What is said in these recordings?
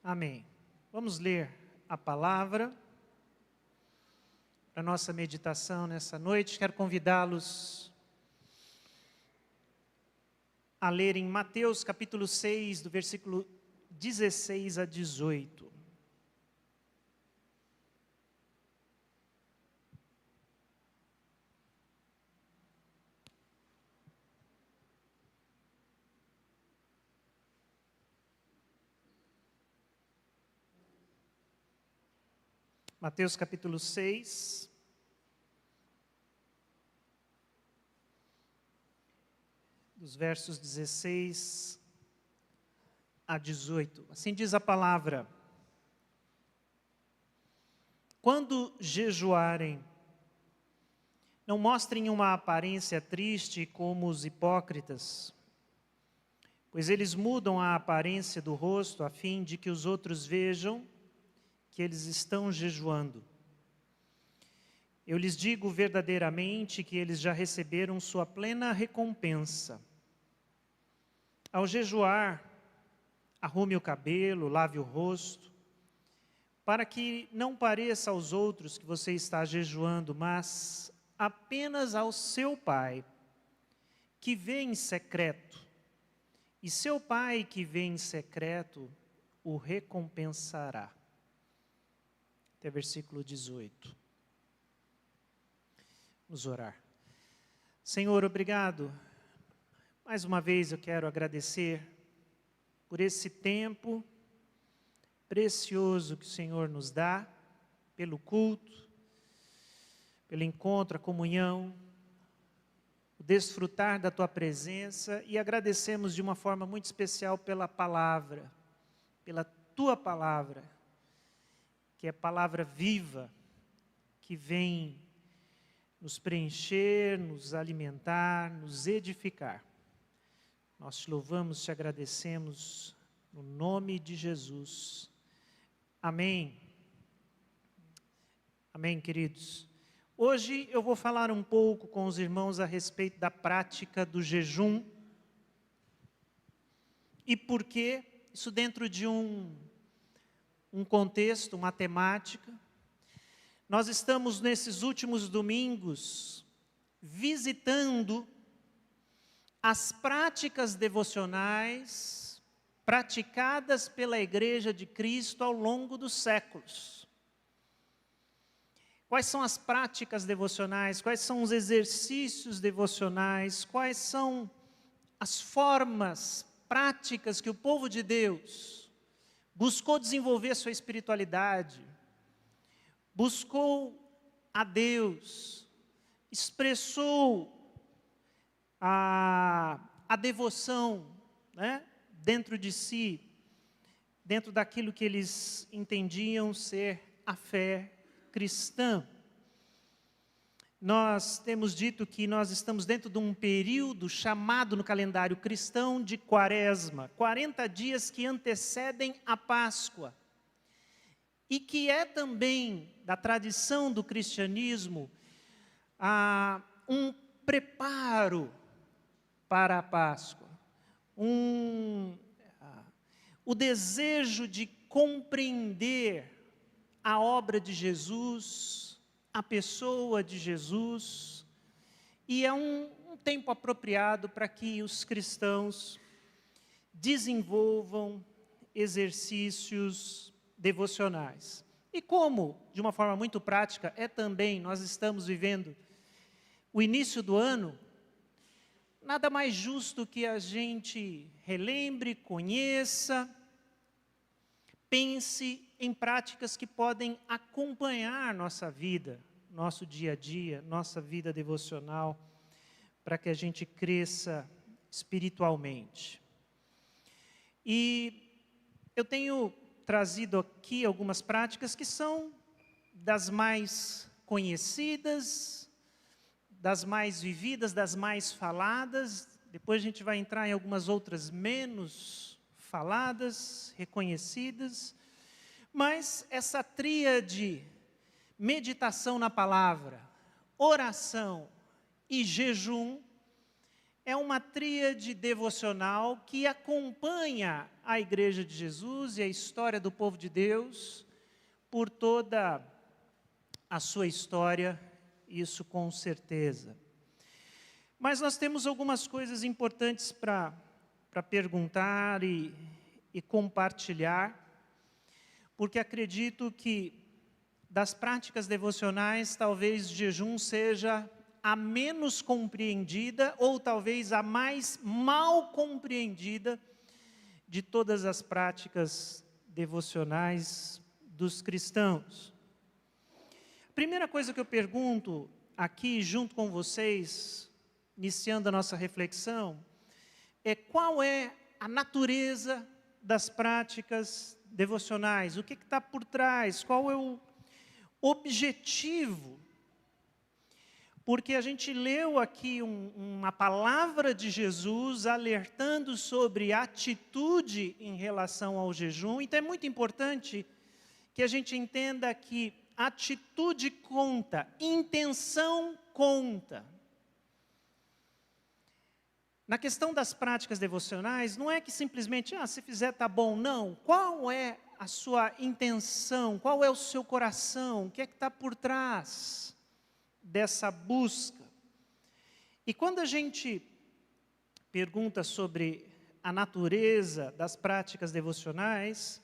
Amém. Vamos ler a palavra para nossa meditação nessa noite. Quero convidá-los a ler em Mateus capítulo 6, do versículo 16 a 18. Mateus capítulo 6, dos versos 16 a 18. Assim diz a palavra: quando jejuarem, não mostrem uma aparência triste como os hipócritas, pois eles mudam a aparência do rosto a fim de que os outros vejam que eles estão jejuando. Eu lhes digo verdadeiramente que eles já receberam sua plena recompensa. Ao jejuar, arrume o cabelo, lave o rosto, para que não pareça aos outros que você está jejuando, mas apenas ao seu Pai, que vê em secreto. E seu Pai que vê em secreto o recompensará. Até versículo 18. Vamos orar. Senhor, obrigado. Mais uma vez eu quero agradecer por esse tempo precioso que o Senhor nos dá, pelo culto, pelo encontro, a comunhão, o desfrutar da Tua presença, e agradecemos de uma forma muito especial pela palavra, pela Tua palavra, que é palavra viva, que vem nos preencher, nos alimentar, nos edificar. Nós te louvamos, te agradecemos, no nome de Jesus. Amém. Amém, queridos. Hoje eu vou falar um pouco com os irmãos a respeito da prática do jejum. E por que isso dentro de um contexto, uma temática. Nós estamos nesses últimos domingos visitando as práticas devocionais praticadas pela Igreja de Cristo ao longo dos séculos. Quais são as práticas devocionais? Quais são os exercícios devocionais? Quais são as formas práticas que o povo de Deus buscou desenvolver sua espiritualidade, buscou a Deus, expressou a devoção, né, dentro de si, dentro daquilo que eles entendiam ser a fé cristã. Nós temos dito que nós estamos dentro de um período chamado no calendário cristão de Quaresma, 40 dias que antecedem a Páscoa, e que é também da tradição do cristianismo um preparo para a Páscoa, o desejo de compreender a obra de Jesus, a pessoa de Jesus, e é um tempo apropriado para que os cristãos desenvolvam exercícios devocionais. E como, de uma forma muito prática, nós estamos vivendo o início do ano, nada mais justo que a gente relembre, conheça, pense em práticas que podem acompanhar nossa vida, nosso dia a dia, nossa vida devocional, para que a gente cresça espiritualmente. E eu tenho trazido aqui algumas práticas que são das mais conhecidas, das mais vividas, das mais faladas. Depois a gente vai entrar em algumas outras menos faladas, reconhecidas. Mas essa tríade, meditação na palavra, oração e jejum, é uma tríade devocional que acompanha a Igreja de Jesus e a história do povo de Deus por toda a sua história, isso com certeza. Mas nós temos algumas coisas importantes para perguntar e compartilhar, porque acredito que das práticas devocionais, talvez o jejum seja a menos compreendida ou talvez a mais mal compreendida de todas as práticas devocionais dos cristãos. A primeira coisa que eu pergunto aqui junto com vocês, iniciando a nossa reflexão, é qual é a natureza das práticas devocionais? O que está por trás? Qual é o objetivo? Porque a gente leu aqui uma palavra de Jesus alertando sobre atitude em relação ao jejum. Então é muito importante que a gente entenda que atitude conta, intenção conta. Na questão das práticas devocionais, não é que simplesmente, se fizer tá bom, não. Qual é a sua intenção? Qual é o seu coração? O que é que está por trás dessa busca? E quando a gente pergunta sobre a natureza das práticas devocionais,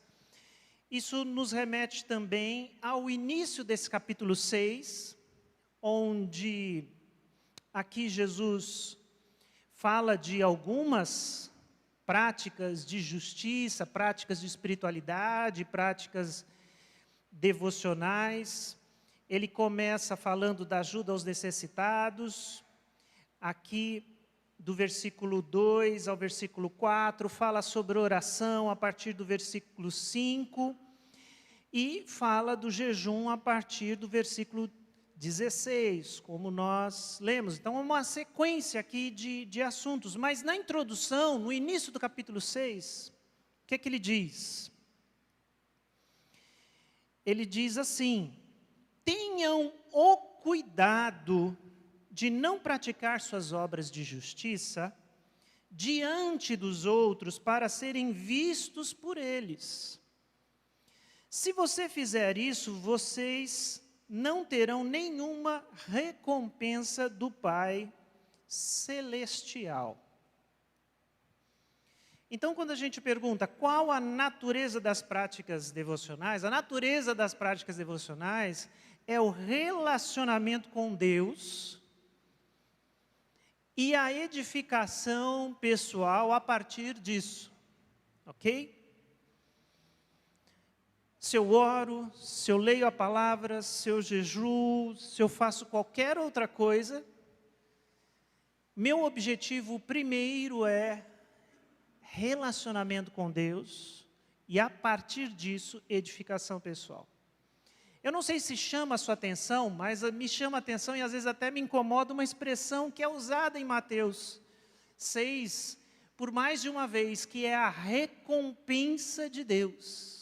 isso nos remete também ao início desse capítulo 6, onde aqui Jesus fala de algumas práticas de justiça, práticas de espiritualidade, práticas devocionais. Ele começa falando da ajuda aos necessitados. Aqui, do versículo 2 ao versículo 4, fala sobre oração a partir do versículo 5. E fala do jejum a partir do versículo 16, como nós lemos. Então, é uma sequência aqui de assuntos. Mas na introdução, no início do capítulo 6, o que é que ele diz? Ele diz assim: tenham o cuidado de não praticar suas obras de justiça diante dos outros para serem vistos por eles. Se você fizer isso, vocês não terão nenhuma recompensa do Pai Celestial. Então, quando a gente pergunta qual a natureza das práticas devocionais, a natureza das práticas devocionais é o relacionamento com Deus e a edificação pessoal a partir disso, ok? Se eu oro, se eu leio a palavra, se eu jejuo, se eu faço qualquer outra coisa, meu objetivo primeiro é relacionamento com Deus e, a partir disso, edificação pessoal. Eu não sei se chama a sua atenção, mas me chama a atenção e às vezes até me incomoda uma expressão que é usada em Mateus 6, por mais de uma vez, que é a recompensa de Deus.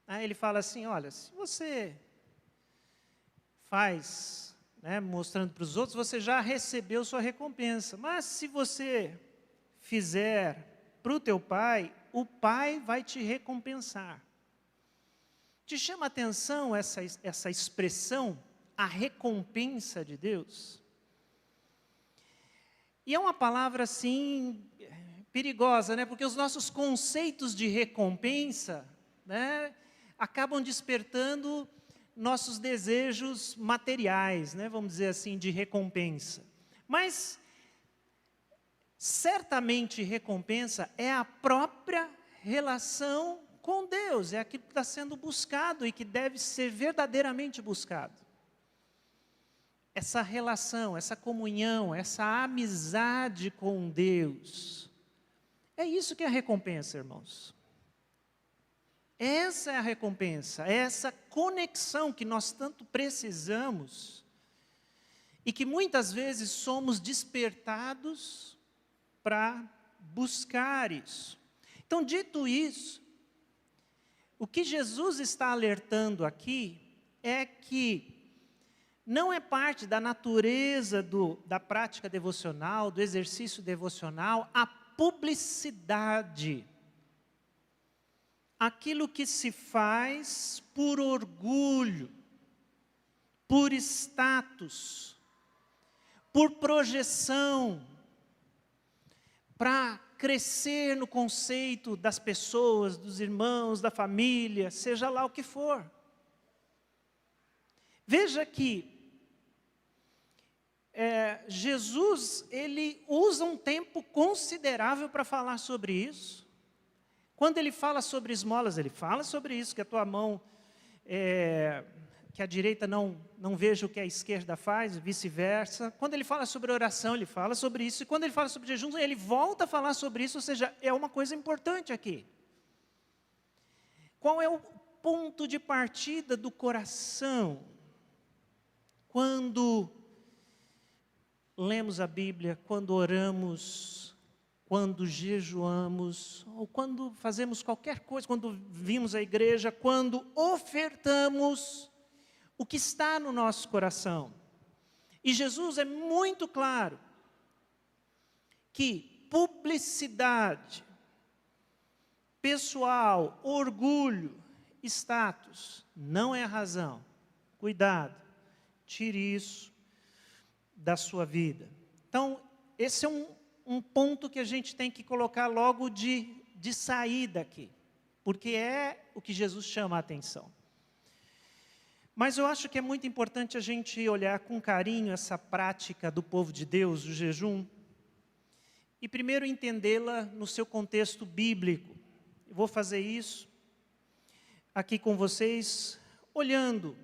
Aí ele fala assim, olha, se você faz, mostrando para os outros, você já recebeu sua recompensa. Mas se você fizer para o teu pai, o pai vai te recompensar. Te chama a atenção essa expressão, a recompensa de Deus? E é uma palavra assim, perigosa, porque os nossos conceitos de recompensa, acabam despertando nossos desejos materiais, vamos dizer assim, de recompensa. Mas, certamente, recompensa é a própria relação com Deus, é aquilo que está sendo buscado e que deve ser verdadeiramente buscado. Essa relação, essa comunhão, essa amizade com Deus. É isso que é a recompensa, irmãos. Essa é a recompensa, é essa conexão que nós tanto precisamos e que muitas vezes somos despertados para buscar isso. Então, dito isso, o que Jesus está alertando aqui é que Não é parte da natureza da prática devocional, do exercício devocional, a publicidade. Aquilo que se faz por orgulho, por status, por projeção, para crescer no conceito das pessoas, dos irmãos, da família, seja lá o que for. Veja que Jesus, ele usa um tempo considerável para falar sobre isso. Quando ele fala sobre esmolas, ele fala sobre isso, que a tua mão, que a direita não veja o que a esquerda faz, vice-versa. Quando ele fala sobre oração, ele fala sobre isso. E quando ele fala sobre jejum, ele volta a falar sobre isso, ou seja, é uma coisa importante aqui. Qual é o ponto de partida do coração? Quando lemos a Bíblia, quando oramos, quando jejuamos, ou quando fazemos qualquer coisa, quando vimos a igreja, quando ofertamos o que está no nosso coração. E Jesus é muito claro que publicidade, pessoal, orgulho, status, não é a razão. Cuidado, tire isso da sua vida. Então, esse é um ponto que a gente tem que colocar logo de saída aqui, porque é o que Jesus chama a atenção. Mas eu acho que é muito importante a gente olhar com carinho essa prática do povo de Deus, o jejum, e primeiro entendê-la no seu contexto bíblico. Eu vou fazer isso aqui com vocês, olhando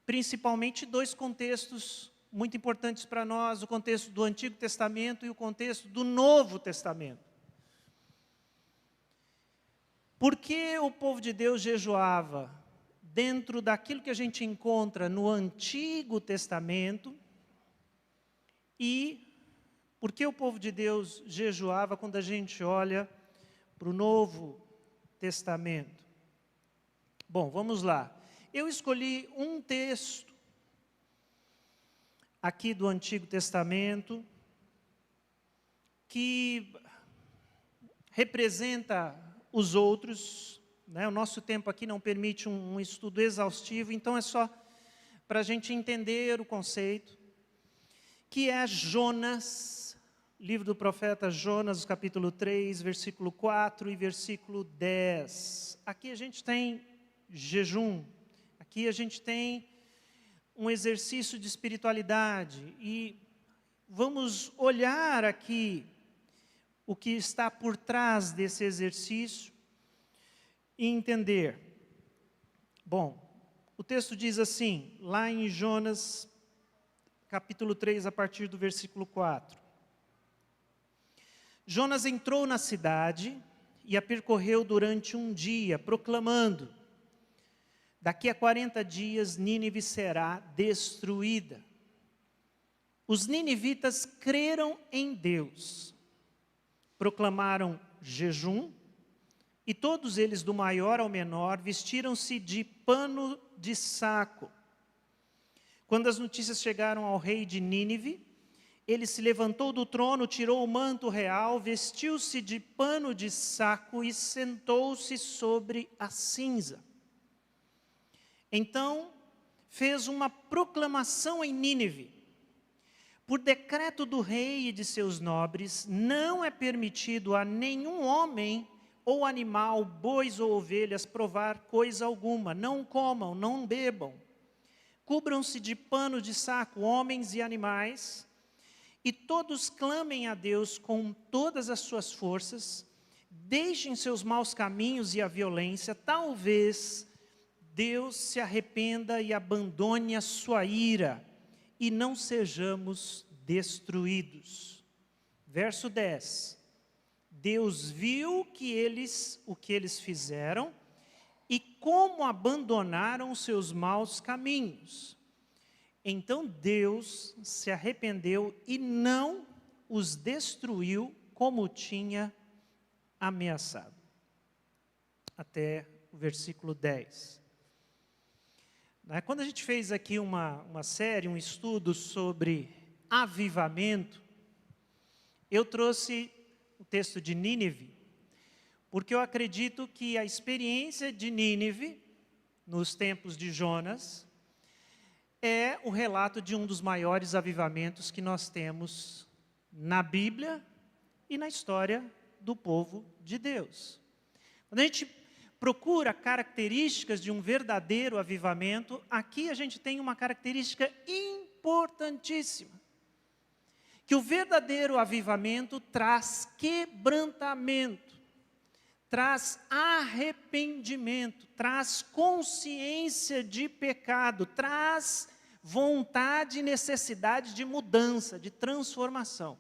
principalmente dois contextos muito importantes para nós, o contexto do Antigo Testamento e o contexto do Novo Testamento. Por que o povo de Deus jejuava dentro daquilo que a gente encontra no Antigo Testamento e por que o povo de Deus jejuava quando a gente olha para o Novo Testamento? Bom, vamos lá. Eu escolhi um texto aqui do Antigo Testamento que representa os outros, né? O nosso tempo aqui não permite um estudo exaustivo, então é só para a gente entender o conceito, que é Jonas, livro do profeta Jonas, capítulo 3, versículo 4 e versículo 10. Aqui a gente tem jejum, aqui a gente tem um exercício de espiritualidade e vamos olhar aqui o que está por trás desse exercício e entender. Bom, o texto diz assim, lá em Jonas, capítulo 3, a partir do versículo 4. Jonas entrou na cidade e a percorreu durante um dia, proclamando: daqui a 40 dias Nínive será destruída. Os ninivitas creram em Deus, proclamaram jejum, e todos eles, do maior ao menor, vestiram-se de pano de saco. Quando as notícias chegaram ao rei de Nínive, ele se levantou do trono, tirou o manto real, vestiu-se de pano de saco e sentou-se sobre a cinza. Então, fez uma proclamação em Nínive: por decreto do rei e de seus nobres, não é permitido a nenhum homem ou animal, bois ou ovelhas, provar coisa alguma. Não comam, não bebam. Cubram-se de pano de saco, homens e animais, e todos clamem a Deus com todas as suas forças, deixem seus maus caminhos e a violência, talvez Deus se arrependa e abandone a sua ira, e não sejamos destruídos. Verso 10. Deus viu o que eles fizeram e como abandonaram os seus maus caminhos. Então Deus se arrependeu e não os destruiu como tinha ameaçado. Até o versículo 10. Quando a gente fez aqui uma série, um estudo sobre avivamento, eu trouxe o texto de Nínive, porque eu acredito que a experiência de Nínive, nos tempos de Jonas, é o relato de um dos maiores avivamentos que nós temos na Bíblia e na história do povo de Deus. Quando a gente procura características de um verdadeiro avivamento, aqui a gente tem uma característica importantíssima. Que o verdadeiro avivamento traz quebrantamento, traz arrependimento, traz consciência de pecado, traz vontade e necessidade de mudança, de transformação.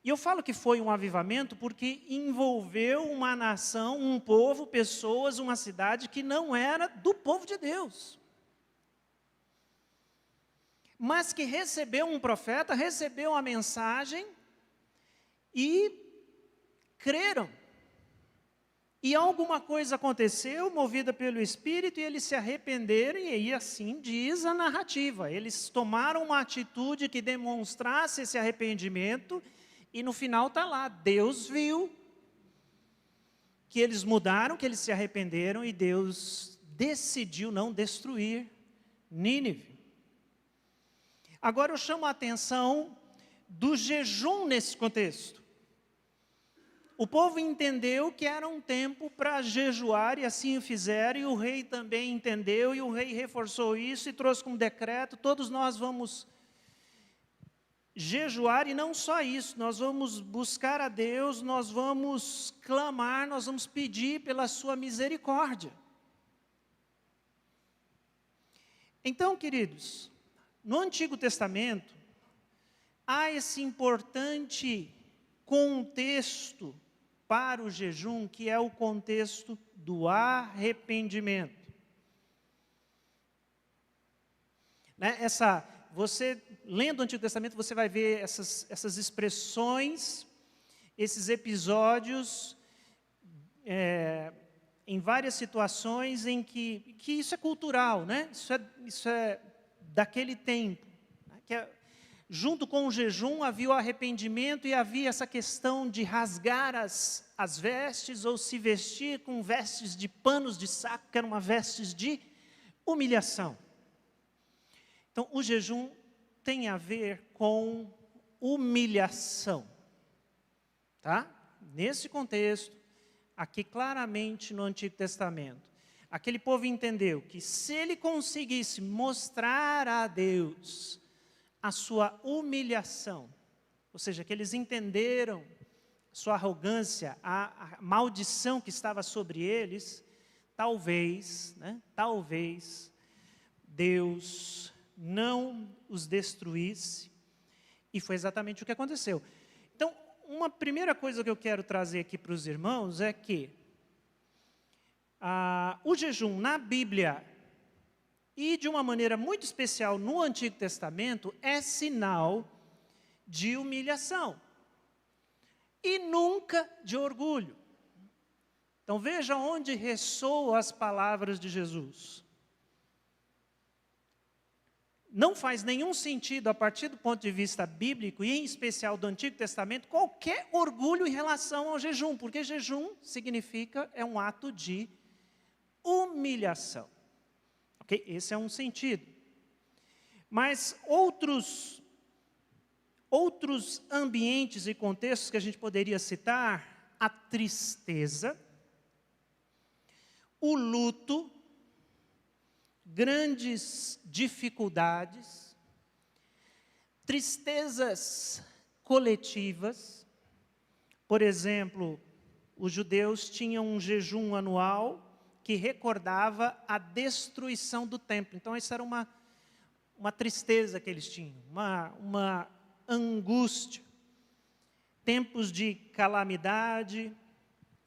E eu falo que foi um avivamento porque envolveu uma nação, um povo, pessoas, uma cidade que não era do povo de Deus. Mas que recebeu um profeta, recebeu uma mensagem e creram. E alguma coisa aconteceu, movida pelo Espírito, e eles se arrependeram, e aí assim diz a narrativa. Eles tomaram uma atitude que demonstrasse esse arrependimento, e no final está lá, Deus viu que eles mudaram, que eles se arrependeram, e Deus decidiu não destruir Nínive. Agora eu chamo a atenção do jejum nesse contexto. O povo entendeu que era um tempo para jejuar, e assim o fizeram, e o rei também entendeu, e o rei reforçou isso, e trouxe como decreto, todos nós vamos jejuar, e não só isso, nós vamos buscar a Deus, nós vamos clamar, nós vamos pedir pela sua misericórdia. Então, queridos, no Antigo Testamento, há esse importante contexto para o jejum, que é o contexto do arrependimento. Você, lendo o Antigo Testamento, você vai ver essas expressões, esses episódios, em várias situações em que isso é cultural, isso é daquele tempo, junto com o jejum havia o arrependimento e havia essa questão de rasgar as vestes ou se vestir com vestes de panos de saco, que eram vestes de humilhação. Então, o jejum tem a ver com humilhação, tá? Nesse contexto, aqui claramente no Antigo Testamento, aquele povo entendeu que se ele conseguisse mostrar a Deus a sua humilhação, ou seja, que eles entenderam sua arrogância, a maldição que estava sobre eles, talvez Deus não os destruísse, e foi exatamente o que aconteceu. Então, uma primeira coisa que eu quero trazer aqui para os irmãos é que o jejum na Bíblia, e de uma maneira muito especial no Antigo Testamento, é sinal de humilhação. E nunca de orgulho. Então veja onde ressoam as palavras de Jesus. Não faz nenhum sentido, a partir do ponto de vista bíblico, e em especial do Antigo Testamento, qualquer orgulho em relação ao jejum, porque jejum significa, é um ato de humilhação. Okay? Esse é um sentido. Mas outros ambientes e contextos que a gente poderia citar, a tristeza, o luto, grandes dificuldades, tristezas coletivas. Por exemplo, os judeus tinham um jejum anual que recordava a destruição do templo. Então, essa era uma tristeza que eles tinham, uma angústia. Tempos de calamidade,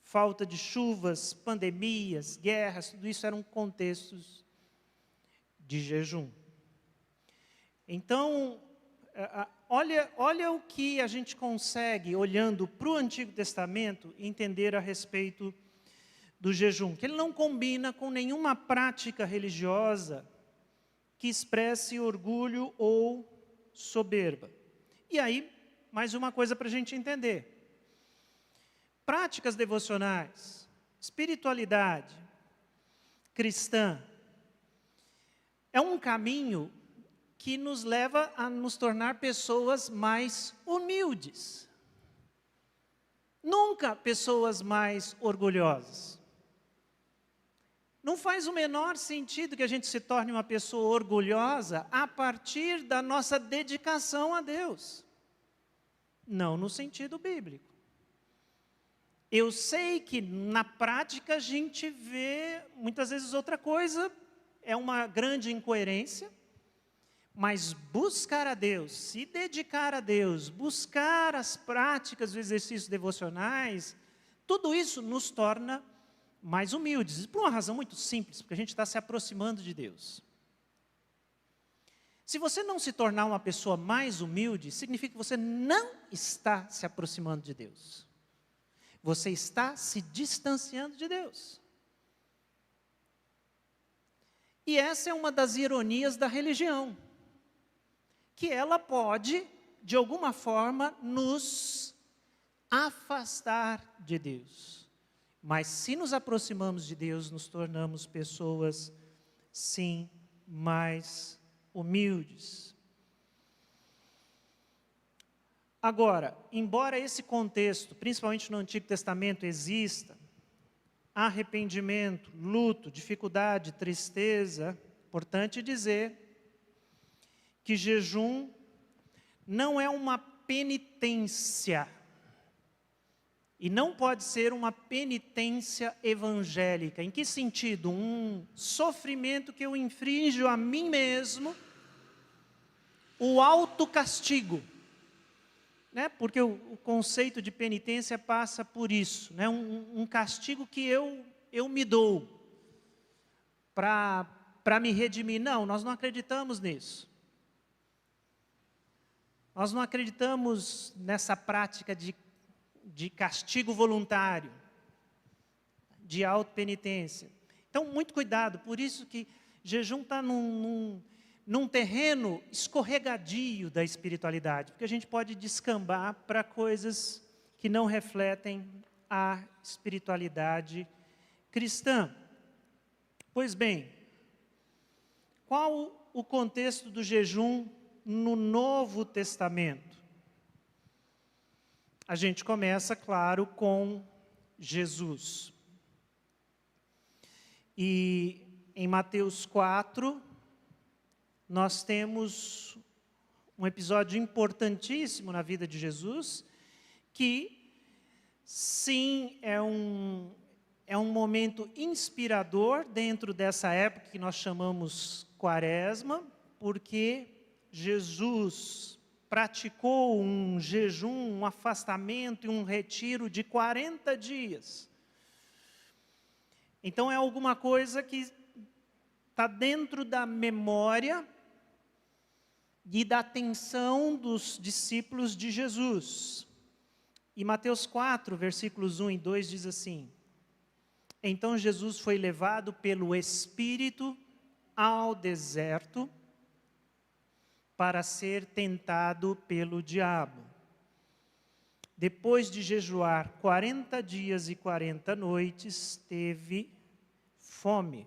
falta de chuvas, pandemias, guerras, tudo isso eram contextos de jejum. Então, olha o que a gente consegue, olhando para o Antigo Testamento, entender a respeito do jejum, que ele não combina com nenhuma prática religiosa que expresse orgulho ou soberba. E aí, mais uma coisa para a gente entender. Práticas devocionais, espiritualidade cristã, é um caminho que nos leva a nos tornar pessoas mais humildes. Nunca pessoas mais orgulhosas. Não faz o menor sentido que a gente se torne uma pessoa orgulhosa a partir da nossa dedicação a Deus. Não no sentido bíblico. Eu sei que na prática a gente vê muitas vezes outra coisa, é uma grande incoerência, mas buscar a Deus, se dedicar a Deus, buscar as práticas dos exercícios devocionais, tudo isso nos torna mais humildes, por uma razão muito simples, porque a gente está se aproximando de Deus. Se você não se tornar uma pessoa mais humilde, significa que você não está se aproximando de Deus. Você está se distanciando de Deus. E essa é uma das ironias da religião, que ela pode, de alguma forma, nos afastar de Deus. Mas se nos aproximamos de Deus, nos tornamos pessoas, sim, mais humildes. Agora, embora esse contexto, principalmente no Antigo Testamento, exista, arrependimento, luto, dificuldade, tristeza, importante dizer que jejum não é uma penitência. E não pode ser uma penitência evangélica. Em que sentido? Um sofrimento que eu infrinjo a mim mesmo, o autocastigo. Né? Porque o conceito de penitência passa por isso. Né? Um castigo que eu me dou para me redimir. Não, nós não acreditamos nisso. Nós não acreditamos nessa prática de castigo voluntário, de autopenitência. Então, muito cuidado, por isso que jejum está num terreno escorregadio da espiritualidade, porque a gente pode descambar para coisas que não refletem a espiritualidade cristã. Pois bem, qual o contexto do jejum no Novo Testamento? A gente começa, claro, com Jesus. E em Mateus 4, nós temos um episódio importantíssimo na vida de Jesus, que, sim, é um momento inspirador dentro dessa época que nós chamamos Quaresma, porque Jesus praticou um jejum, um afastamento e um retiro de 40 dias. Então é alguma coisa que está dentro da memória e da atenção dos discípulos de Jesus. E Mateus 4, versículos 1 e 2 diz assim: Então Jesus foi levado pelo Espírito ao deserto para ser tentado pelo diabo. Depois de jejuar 40 dias e 40 noites, teve fome.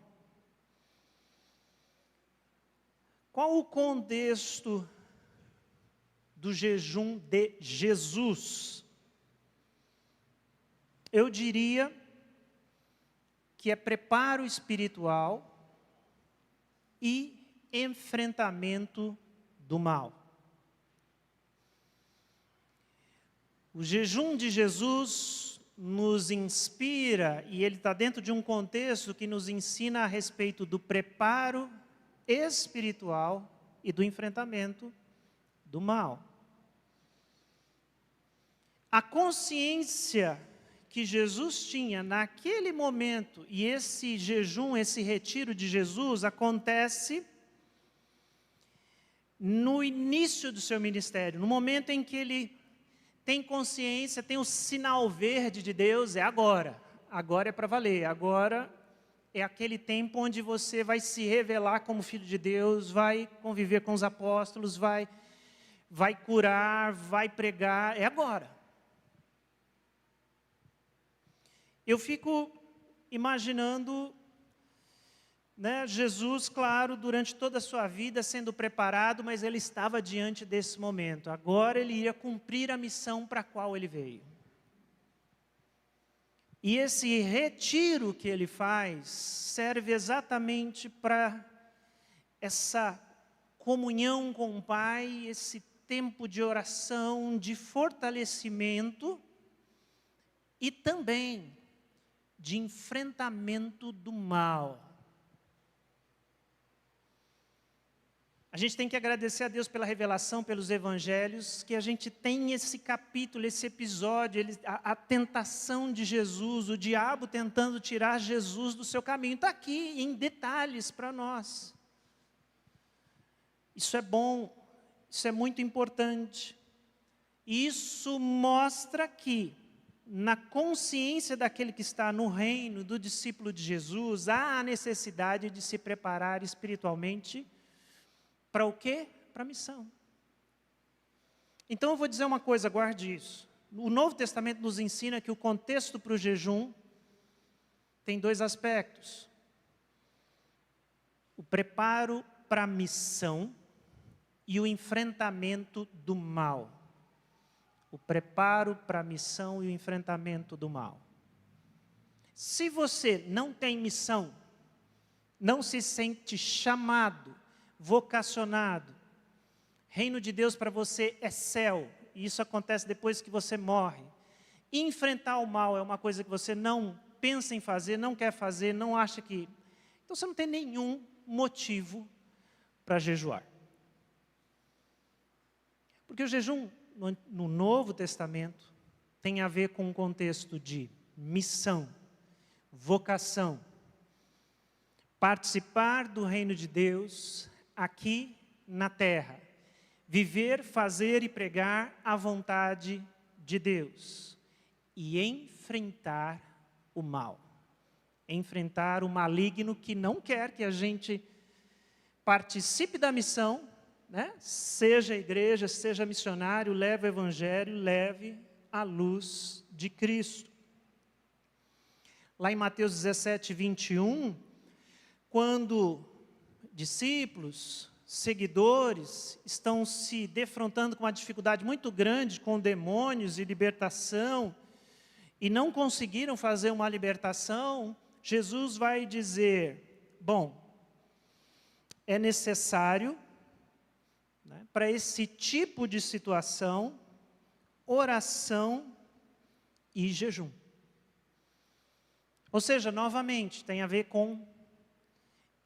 Qual o contexto do jejum de Jesus? Eu diria que é preparo espiritual e enfrentamento do mal. O jejum de Jesus nos inspira, e ele está dentro de um contexto que nos ensina a respeito do preparo espiritual e do enfrentamento do mal. A consciência que Jesus tinha naquele momento, e esse jejum, esse retiro de Jesus acontece no início do seu ministério, no momento em que ele tem consciência, tem o sinal verde de Deus, é agora. agora é para valer, agora é aquele tempo onde você vai se revelar como filho de Deus, vai conviver com os apóstolos, vai curar, vai pregar, é agora. Eu fico imaginando, né, Jesus, claro, durante toda a sua vida sendo preparado, mas ele estava diante desse momento. Agora ele ia cumprir a missão para a qual ele veio. E esse retiro que ele faz serve exatamente para essa comunhão com o Pai, esse tempo de oração, de fortalecimento e também de enfrentamento do mal. A gente tem que agradecer a Deus pela revelação, pelos evangelhos, que a gente tem esse capítulo, esse episódio, a tentação de Jesus, o diabo tentando tirar Jesus do seu caminho. Está aqui em detalhes para nós. Isso é bom, isso é muito importante. E isso mostra que, na consciência daquele que está no reino, do discípulo de Jesus, há a necessidade de se preparar espiritualmente. Para o quê? Para a missão. Então eu vou dizer uma coisa, guarde isso. O Novo Testamento nos ensina que o contexto para o jejum tem dois aspectos. O preparo para a missão e o enfrentamento do mal. O preparo para a missão e o enfrentamento do mal. Se você não tem missão, não se sente chamado, vocacionado, reino de Deus para você é céu, e isso acontece depois que você morre. Enfrentar o mal é uma coisa que você não pensa em fazer, não quer fazer, não acha que... Então você não tem nenhum motivo para jejuar. Porque o jejum no Novo Testamento tem a ver com um contexto de missão, vocação, participar do reino de Deus aqui na terra, viver, fazer e pregar a vontade de Deus e enfrentar o mal, enfrentar o maligno que não quer que a gente participe da missão, né? Seja igreja, seja missionário, leve o evangelho, leve a luz de Cristo. Lá em Mateus 17, 21, quando discípulos, seguidores, estão se defrontando com uma dificuldade muito grande com demônios e libertação, e não conseguiram fazer uma libertação, Jesus vai dizer, bom, é necessário, né, para esse tipo de situação, oração e jejum. Ou seja, novamente, tem a ver com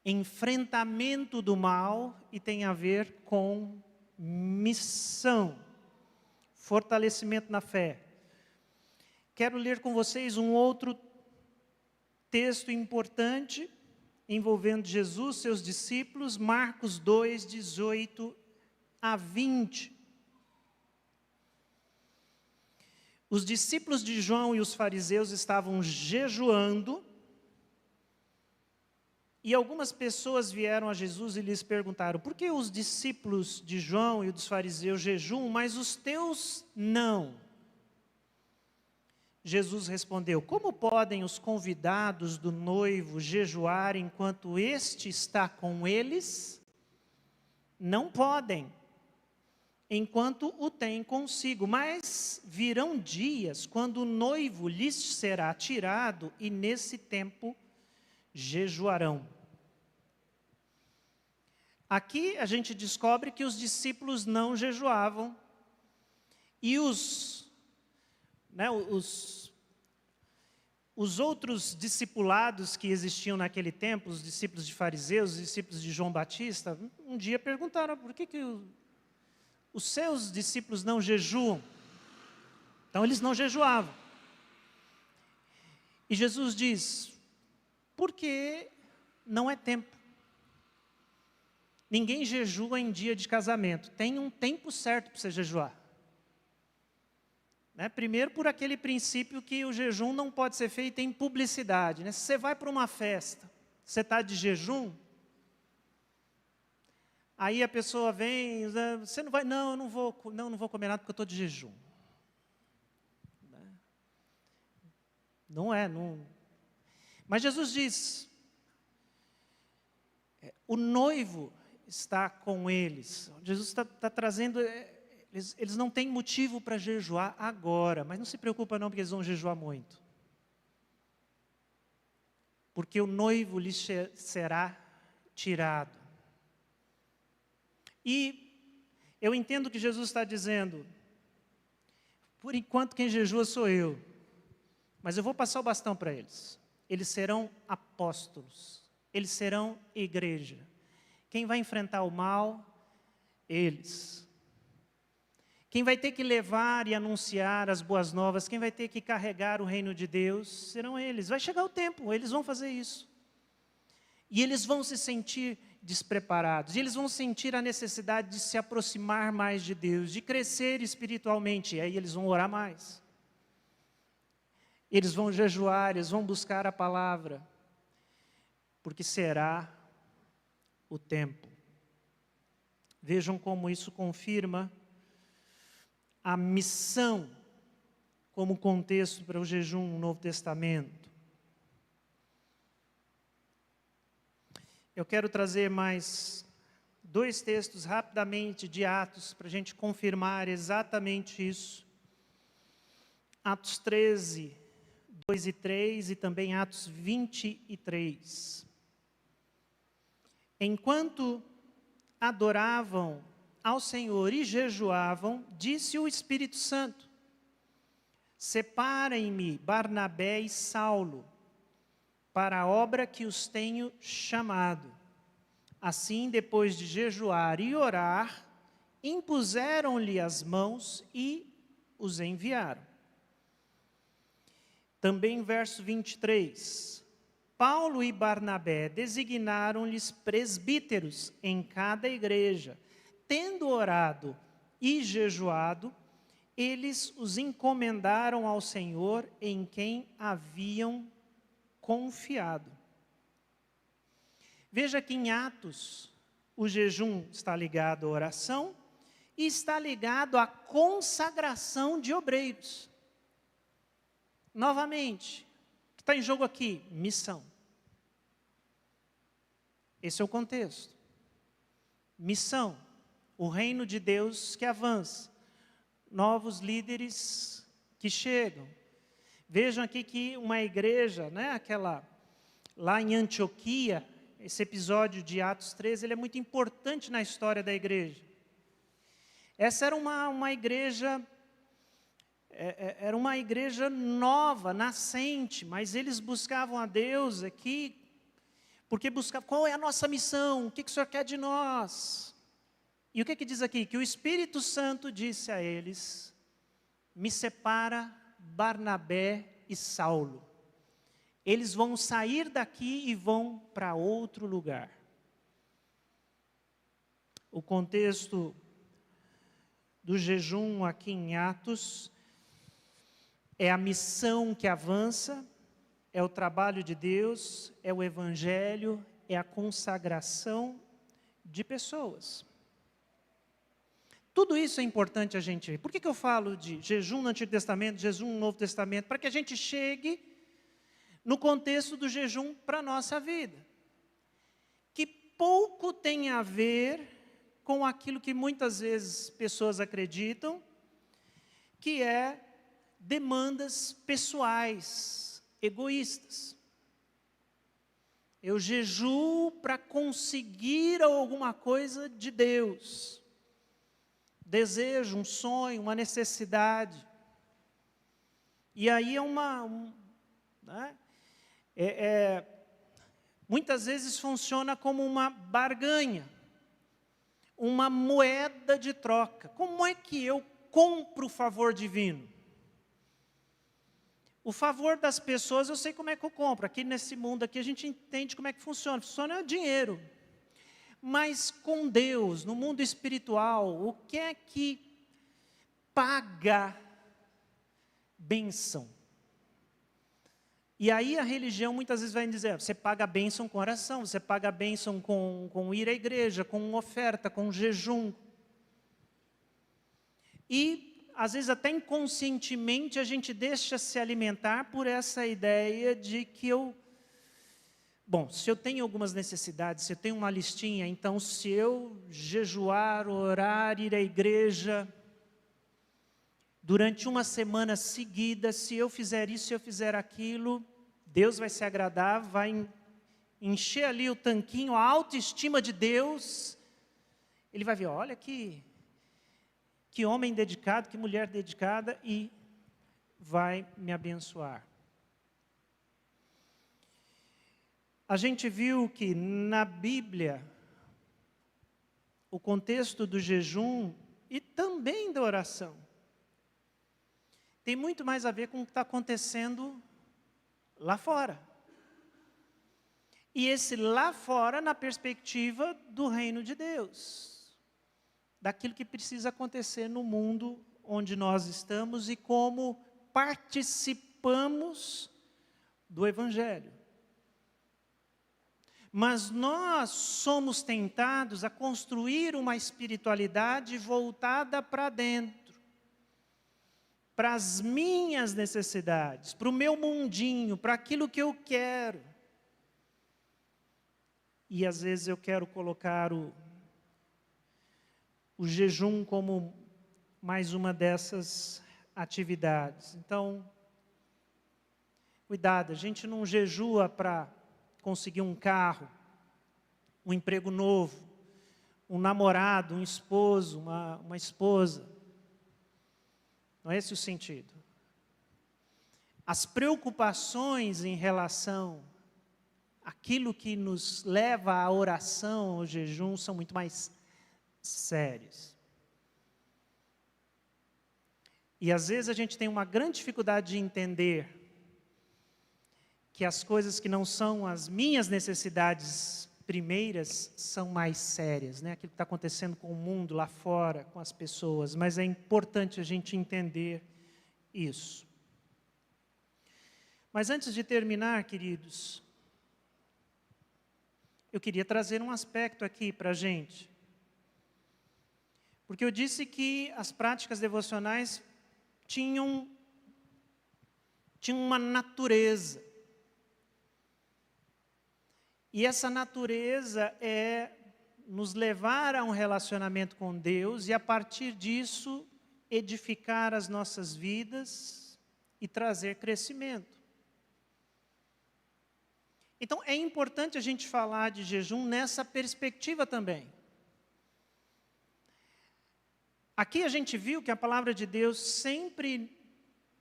enfrentamento do mal e tem a ver com missão, fortalecimento na fé. Quero ler com vocês um outro texto importante envolvendo Jesus, seus discípulos, Marcos 2, 18 a 20. Os discípulos de João e os fariseus estavam jejuando. E algumas pessoas vieram a Jesus e lhes perguntaram, por que os discípulos de João e dos fariseus jejuam, mas os teus não? Jesus respondeu, como podem os convidados do noivo jejuar enquanto este está com eles? Não podem, enquanto o têm consigo, mas virão dias quando o noivo lhes será tirado e nesse tempo jejuarão. Aqui a gente descobre que os discípulos não jejuavam e os outros discipulados que existiam naquele tempo, os discípulos de fariseus, os discípulos de João Batista, um dia perguntaram por que os seus discípulos não jejuam. Então eles não jejuavam. E Jesus diz, porque não é tempo. Ninguém jejua em dia de casamento. Tem um tempo certo para você jejuar. Né? Primeiro, por aquele princípio que o jejum não pode ser feito em publicidade. Né? Se você vai para uma festa, você está de jejum, aí a pessoa vem, você não vai, não, eu não vou comer nada porque eu estou de jejum. Não é, não. Mas Jesus diz, o noivo está com eles. Jesus está trazendo, eles não têm motivo para jejuar agora, mas não se preocupa não, porque eles vão jejuar muito. Porque o noivo lhes será tirado. E eu entendo que Jesus está dizendo, por enquanto quem jejua sou eu, mas eu vou passar o bastão para eles. Eles serão apóstolos, eles serão igreja. Quem vai enfrentar o mal? Eles. Quem vai ter que levar e anunciar as boas novas, quem vai ter que carregar o reino de Deus, serão eles. Vai chegar o tempo, eles vão fazer isso. E eles vão se sentir despreparados, e eles vão sentir a necessidade de se aproximar mais de Deus, de crescer espiritualmente, e aí eles vão orar mais. Eles vão jejuar, eles vão buscar a palavra, porque será o tempo. Vejam como isso confirma a missão como contexto para o jejum no Novo Testamento. Eu quero trazer mais 2 textos rapidamente de Atos, para a gente confirmar exatamente isso. Atos 13, 2 e 3 e também Atos 23. Enquanto adoravam ao Senhor e jejuavam, disse o Espírito Santo, separem-me Barnabé e Saulo, para a obra que os tenho chamado. Assim, depois de jejuar e orar, impuseram-lhe as mãos e os enviaram. Também verso 23. Paulo e Barnabé designaram-lhes presbíteros em cada igreja. Tendo orado e jejuado, eles os encomendaram ao Senhor em quem haviam confiado. Veja que em Atos, o jejum está ligado à oração e está ligado à consagração de obreiros. Novamente, o que está em jogo aqui? Missão. Esse é o contexto. Missão. O reino de Deus que avança. Novos líderes que chegam. Vejam aqui que uma igreja, né, aquela lá em Antioquia, esse episódio de Atos 13, ele é muito importante na história da igreja. Essa era uma igreja, era uma igreja nova, nascente, mas eles buscavam a Deus aqui, porque buscavam, qual é a nossa missão? O que o Senhor quer de nós? E o que diz aqui? Que o Espírito Santo disse a eles, me separa Barnabé e Saulo. Eles vão sair daqui e vão para outro lugar. O contexto do jejum aqui em Atos é a missão que avança, é o trabalho de Deus, é o evangelho, é a consagração de pessoas. Tudo isso é importante a gente ver. Por que eu falo de jejum no Antigo Testamento, jejum no Novo Testamento? Para que a gente chegue no contexto do jejum para a nossa vida. Que pouco tem a ver com aquilo que muitas vezes pessoas acreditam, que é demandas pessoais, egoístas. Eu jejuo para conseguir alguma coisa de Deus. Desejo, um sonho, uma necessidade. E aí muitas vezes funciona como uma barganha, uma moeda de troca. Como é que eu compro o favor divino? O favor das pessoas, eu sei como é que eu compro. Aqui nesse mundo aqui a gente entende como é que funciona. Funciona dinheiro. Mas com Deus, no mundo espiritual, o que é que paga bênção. E aí a religião muitas vezes vai dizer, você paga a bênção com oração, você paga a bênção com ir à igreja, com oferta, com jejum. E, às vezes, até inconscientemente, a gente deixa se alimentar por essa ideia de que se eu tenho algumas necessidades, se eu tenho uma listinha, então se eu jejuar, orar, ir à igreja, durante uma semana seguida, se eu fizer isso, se eu fizer aquilo, Deus vai se agradar, vai encher ali o tanquinho, a autoestima de Deus. Ele vai ver, olha que homem dedicado, que mulher dedicada, e vai me abençoar. A gente viu que na Bíblia, o contexto do jejum e também da oração tem muito mais a ver com o que está acontecendo lá fora. E esse lá fora na perspectiva do reino de Deus. Daquilo que precisa acontecer no mundo onde nós estamos e como participamos do Evangelho. Mas nós somos tentados a construir uma espiritualidade voltada para dentro. Para as minhas necessidades, para o meu mundinho, para aquilo que eu quero. E às vezes eu quero colocar o jejum como mais uma dessas atividades. Então, cuidado, a gente não jejua para conseguir um carro, um emprego novo, um namorado, um esposo, uma esposa. Não é esse o sentido. As preocupações em relação àquilo que nos leva à oração, ao jejum, são muito mais sérias. E às vezes a gente tem uma grande dificuldade de entender que as coisas que não são as minhas necessidades primeiras são mais sérias, né? Aquilo que está acontecendo com o mundo lá fora, com as pessoas, mas é importante a gente entender isso. Mas antes de terminar, queridos, eu queria trazer um aspecto aqui para a gente. Porque eu disse que as práticas devocionais tinham uma natureza. E essa natureza é nos levar a um relacionamento com Deus e, a partir disso, edificar as nossas vidas e trazer crescimento. Então, é importante a gente falar de jejum nessa perspectiva também. Aqui a gente viu que a palavra de Deus sempre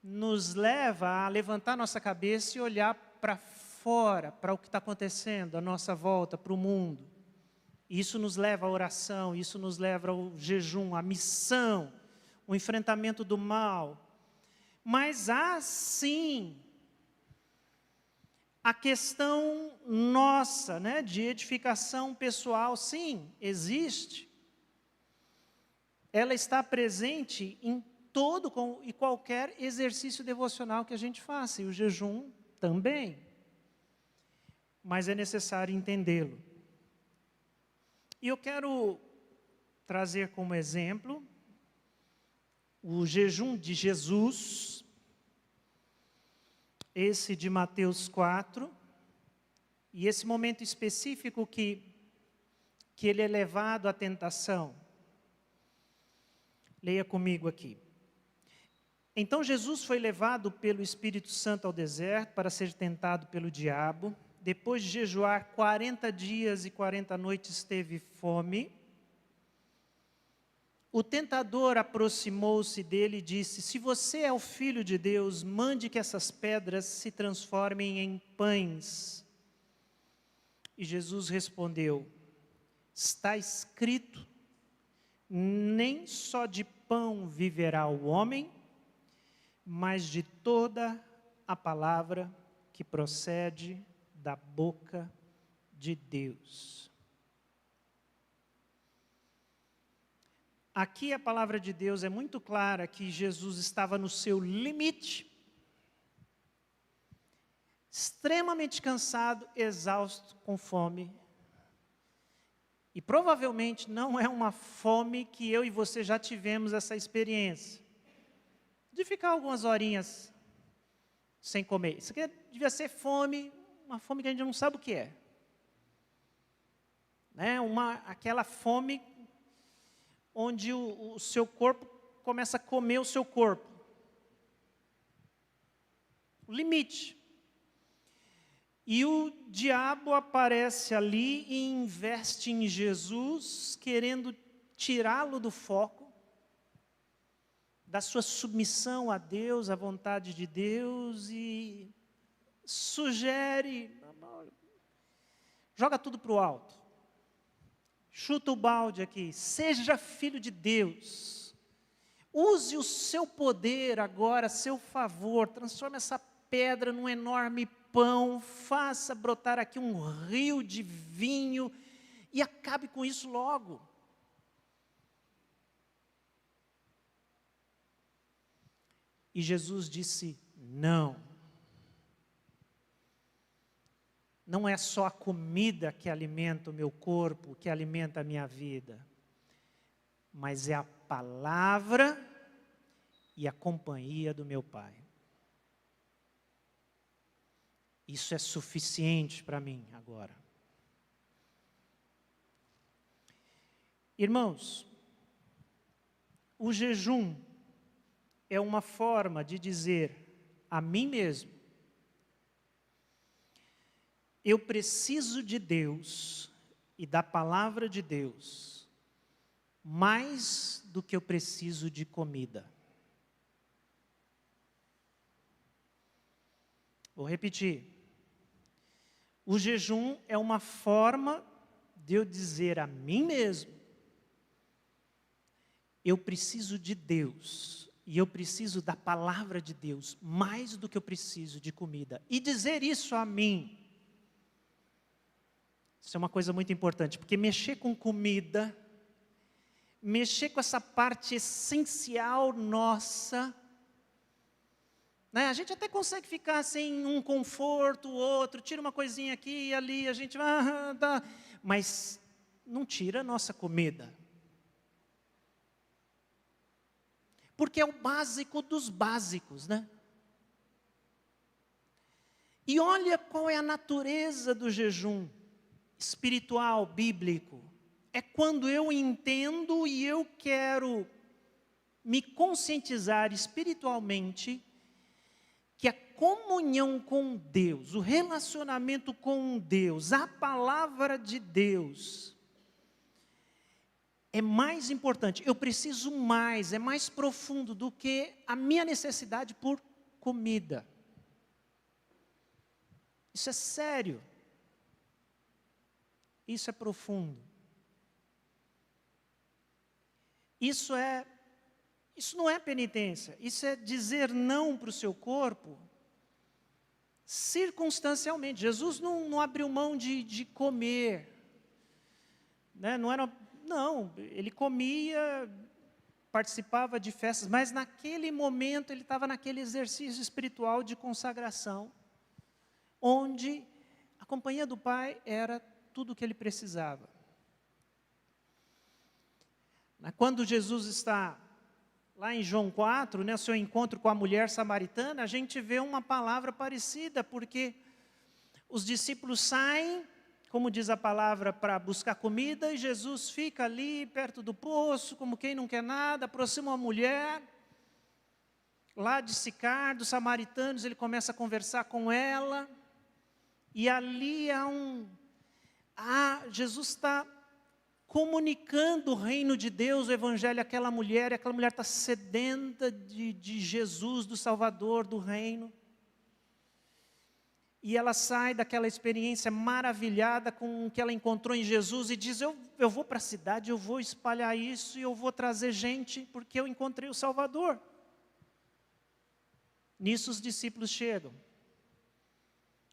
nos leva a levantar nossa cabeça e olhar para fora, para o que está acontecendo à nossa volta, para o mundo. Isso nos leva à oração, isso nos leva ao jejum, à missão, o enfrentamento do mal. Mas há sim a questão nossa, né, de edificação pessoal, sim, existe. Ela está presente em todo e qualquer exercício devocional que a gente faça, e o jejum também. Mas é necessário entendê-lo. E eu quero trazer como exemplo o jejum de Jesus, esse de Mateus 4, e esse momento específico que ele é levado à tentação. Leia comigo aqui. Então Jesus foi levado pelo Espírito Santo ao deserto para ser tentado pelo diabo. Depois de jejuar 40 dias e 40 noites teve fome. O tentador aproximou-se dele e disse: se você é o Filho de Deus, mande que essas pedras se transformem em pães. E Jesus respondeu: está escrito, nem só de pão viverá o homem, mas de toda a palavra que procede da boca de Deus. aqui a palavra de Deus é muito clara que Jesus estava no seu limite, extremamente cansado, exausto, com fome. E provavelmente não é uma fome que eu e você já tivemos essa experiência, de ficar algumas horinhas sem comer. Isso aqui devia ser fome, uma fome que a gente não sabe o que é. Né? Aquela fome onde o seu corpo começa a comer o seu corpo. O limite. E o diabo aparece ali e investe em Jesus, querendo tirá-lo do foco, da sua submissão a Deus, à vontade de Deus, e sugere, joga tudo para o alto. Chuta o balde aqui, seja filho de Deus. Use o seu poder agora a seu favor, transforme essa pedra num enorme pão, faça brotar aqui um rio de vinho e acabe com isso logo. E Jesus disse: não. Não é só a comida que alimenta o meu corpo, que alimenta a minha vida, mas é a palavra e a companhia do meu Pai. Isso é suficiente para mim agora. Irmãos, o jejum é uma forma de dizer a mim mesmo: eu preciso de Deus e da palavra de Deus mais do que eu preciso de comida. Vou repetir. O jejum é uma forma de eu dizer a mim mesmo: eu preciso de Deus e eu preciso da palavra de Deus mais do que eu preciso de comida. E dizer isso a mim, isso é uma coisa muito importante, porque mexer com comida, mexer com essa parte essencial nossa, né? A gente até consegue ficar sem um conforto, outro, tira uma coisinha aqui e ali, a gente tá, mas não tira a nossa comida. Porque é o básico dos básicos, né? E olha qual é a natureza do jejum espiritual, bíblico. É quando eu entendo e eu quero me conscientizar espiritualmente que a comunhão com Deus, o relacionamento com Deus, a palavra de Deus, é mais importante, eu preciso mais, é mais profundo do que a minha necessidade por comida. Isso é sério. Isso é profundo. Isso não é penitência, isso é dizer não para o seu corpo, circunstancialmente. Jesus não abriu mão de comer, né? Não, ele comia, participava de festas, mas naquele momento ele estava naquele exercício espiritual de consagração, onde a companhia do Pai era tudo o que ele precisava. Quando Jesus está lá em João 4, né, o seu encontro com a mulher samaritana, a gente vê uma palavra parecida, porque os discípulos saem, como diz a palavra, para buscar comida, e Jesus fica ali perto do poço, como quem não quer nada, aproxima uma mulher, lá de Sicar, dos samaritanos, ele começa a conversar com ela, e ali Jesus está comunicando o reino de Deus, o evangelho àquela mulher, e aquela mulher está sedenta de Jesus, do Salvador, do reino. E ela sai daquela experiência maravilhada com o que ela encontrou em Jesus e diz: eu vou para a cidade, eu vou espalhar isso e eu vou trazer gente, porque eu encontrei o Salvador. Nisso os discípulos chegam.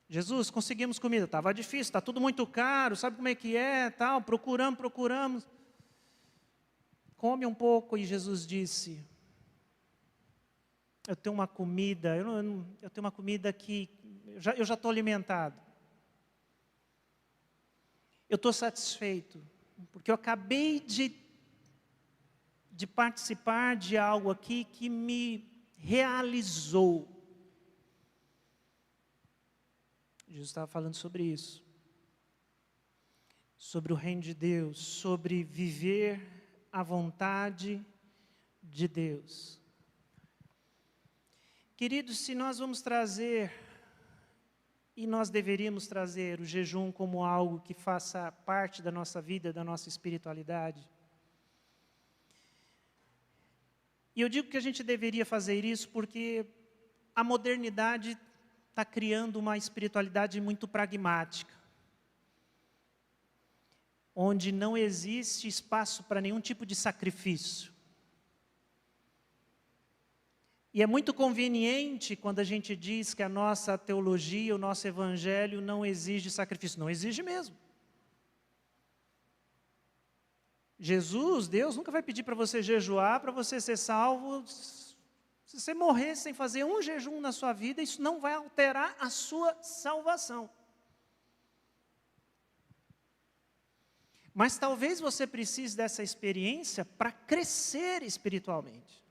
Jesus, conseguimos comida, estava difícil, está tudo muito caro, sabe como é que é, tal, procuramos. come um pouco, e Jesus disse: eu tenho uma comida, eu tenho uma comida que eu já estou alimentado. Eu estou satisfeito, porque eu acabei de participar de algo aqui que me realizou. Jesus estava falando sobre isso. Sobre o reino de Deus, sobre viver a vontade de Deus. Queridos, se nós vamos trazer, e nós deveríamos trazer o jejum como algo que faça parte da nossa vida, da nossa espiritualidade. E eu digo que a gente deveria fazer isso porque a modernidade está criando uma espiritualidade muito pragmática, onde não existe espaço para nenhum tipo de sacrifício. E é muito conveniente quando a gente diz que a nossa teologia, o nosso evangelho não exige sacrifício. Não exige mesmo. Jesus, Deus, nunca vai pedir para você jejuar, para você ser salvo. Se você morrer sem fazer um jejum na sua vida, isso não vai alterar a sua salvação. Mas talvez você precise dessa experiência para crescer espiritualmente.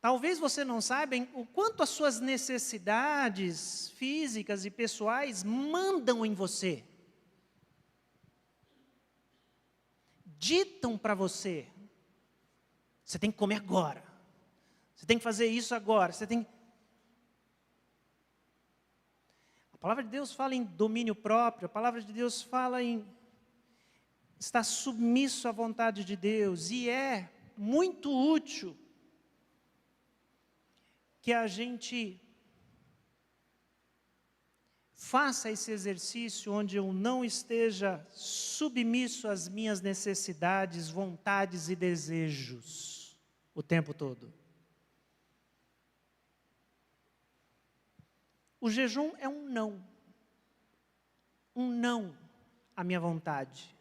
Talvez você não saiba o quanto as suas necessidades físicas e pessoais mandam em você. Ditam para você. Você tem que comer agora. Você tem que fazer isso agora. Você tem. A palavra de Deus fala em domínio próprio. A palavra de Deus fala em estar submisso à vontade de Deus. E é muito útil que a gente faça esse exercício onde eu não esteja submisso às minhas necessidades, vontades e desejos o tempo todo. O jejum é um não à minha vontade,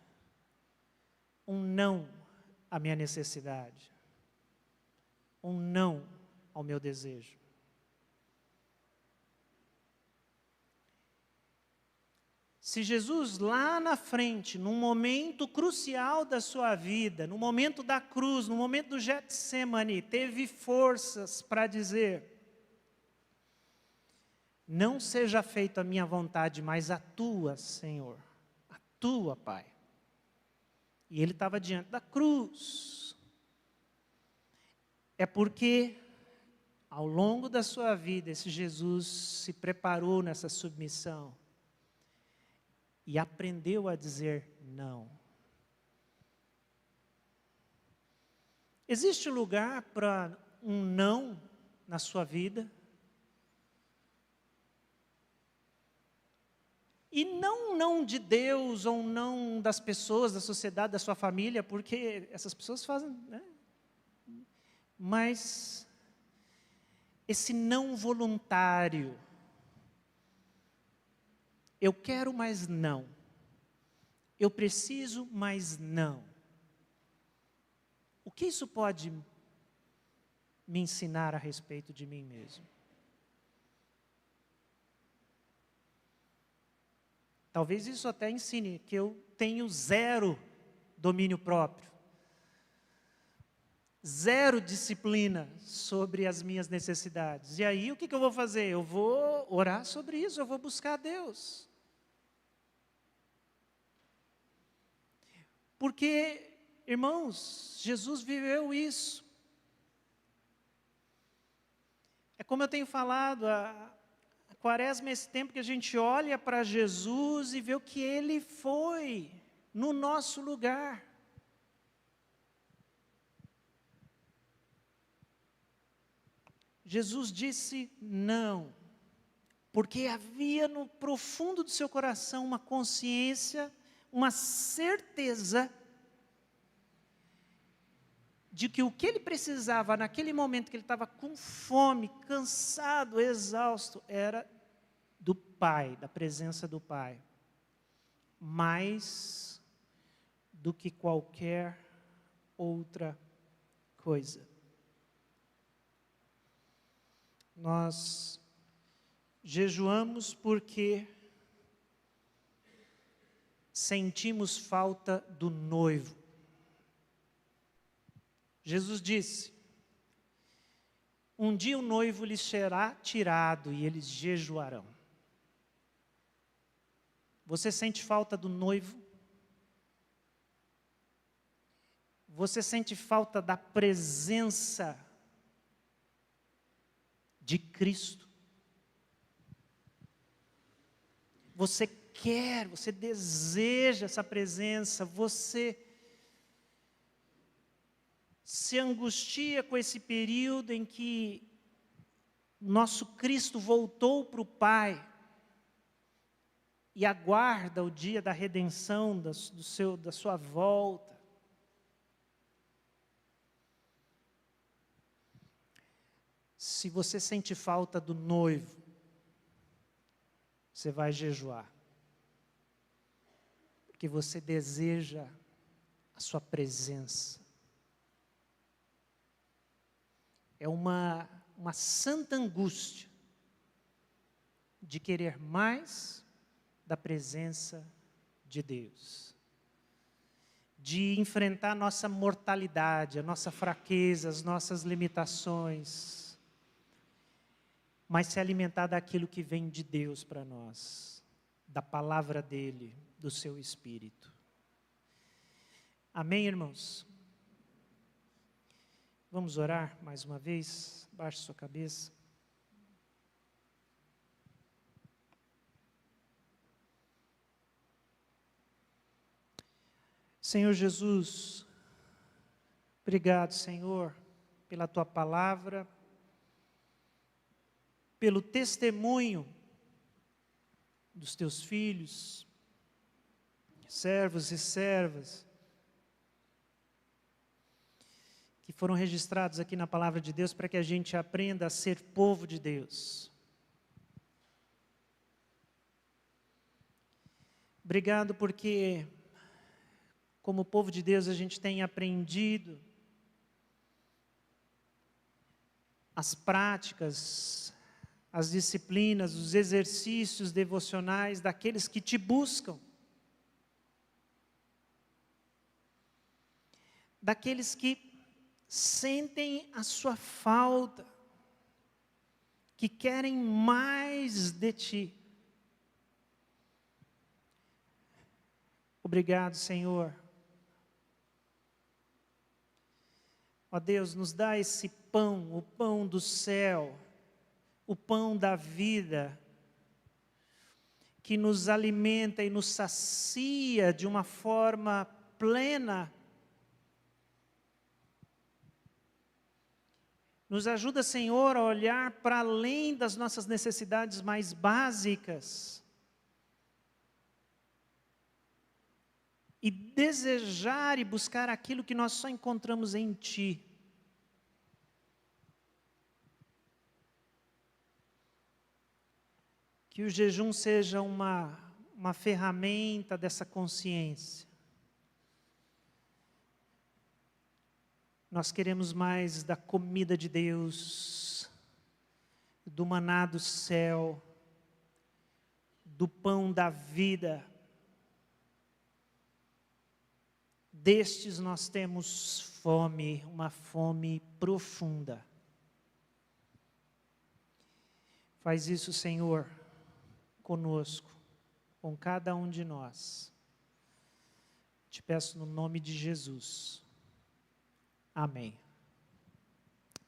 um não à minha necessidade, um não ao meu desejo. Se Jesus lá na frente, num momento crucial da sua vida, no momento da cruz, no momento do Getsemane, teve forças para dizer: não seja feita a minha vontade, mas a tua, Senhor, a tua, Pai. E ele estava diante da cruz. É porque ao longo da sua vida, esse Jesus se preparou nessa submissão e aprendeu a dizer não. Existe lugar para um não na sua vida? E não um não de Deus, ou um não das pessoas, da sociedade, da sua família, porque essas pessoas fazem, né? Mas esse não voluntário. Eu quero, mas não. Eu preciso, mas não. O que isso pode me ensinar a respeito de mim mesmo? Talvez isso até ensine que eu tenho zero domínio próprio. Zero disciplina sobre as minhas necessidades. E aí, o que eu vou fazer? Eu vou orar sobre isso, eu vou buscar a Deus. Porque, irmãos, Jesus viveu isso. É como eu tenho falado, a Quaresma é esse tempo que a gente olha para Jesus e vê o que Ele foi no nosso lugar. Jesus disse não, porque havia no profundo do seu coração uma consciência, uma certeza de que o que ele precisava naquele momento que ele estava com fome, cansado, exausto, era do Pai, da presença do Pai. Mas do que qualquer outra coisa. Nós jejuamos porque sentimos falta do noivo. Jesus disse: um dia o noivo lhes será tirado e eles jejuarão. Você sente falta do noivo? Você sente falta da presença de Cristo? Você quer, você deseja essa presença, você se angustia com esse período em que nosso Cristo voltou para o Pai e aguarda o dia da redenção, da sua volta. Se você sente falta do noivo, você vai jejuar, porque você deseja a sua presença. É uma santa angústia de querer mais da presença de Deus, de enfrentar a nossa mortalidade, a nossa fraqueza, as nossas limitações, mas se alimentar daquilo que vem de Deus para nós, da palavra dEle, do seu Espírito. Amém, irmãos? Vamos orar mais uma vez? Baixe sua cabeça. Senhor Jesus, obrigado, Senhor, pela Tua palavra, pelo testemunho dos Teus filhos, servos e servas, que foram registrados aqui na palavra de Deus para que a gente aprenda a ser povo de Deus. Obrigado porque, como povo de Deus, a gente tem aprendido as práticas, as disciplinas, os exercícios devocionais daqueles que te buscam, daqueles que sentem a sua falta, que querem mais de ti. Obrigado, Senhor. Ó Deus, nos dá esse pão, o pão do céu, o pão da vida, que nos alimenta e nos sacia de uma forma plena. Nos ajuda, Senhor, a olhar para além das nossas necessidades mais básicas e desejar e buscar aquilo que nós só encontramos em Ti. Que o jejum seja uma ferramenta dessa consciência. Nós queremos mais da comida de Deus, do maná do céu, do pão da vida. Destes nós temos fome, uma fome profunda. Faz isso, Senhor, conosco, com cada um de nós. Te peço no nome de Jesus. Amém.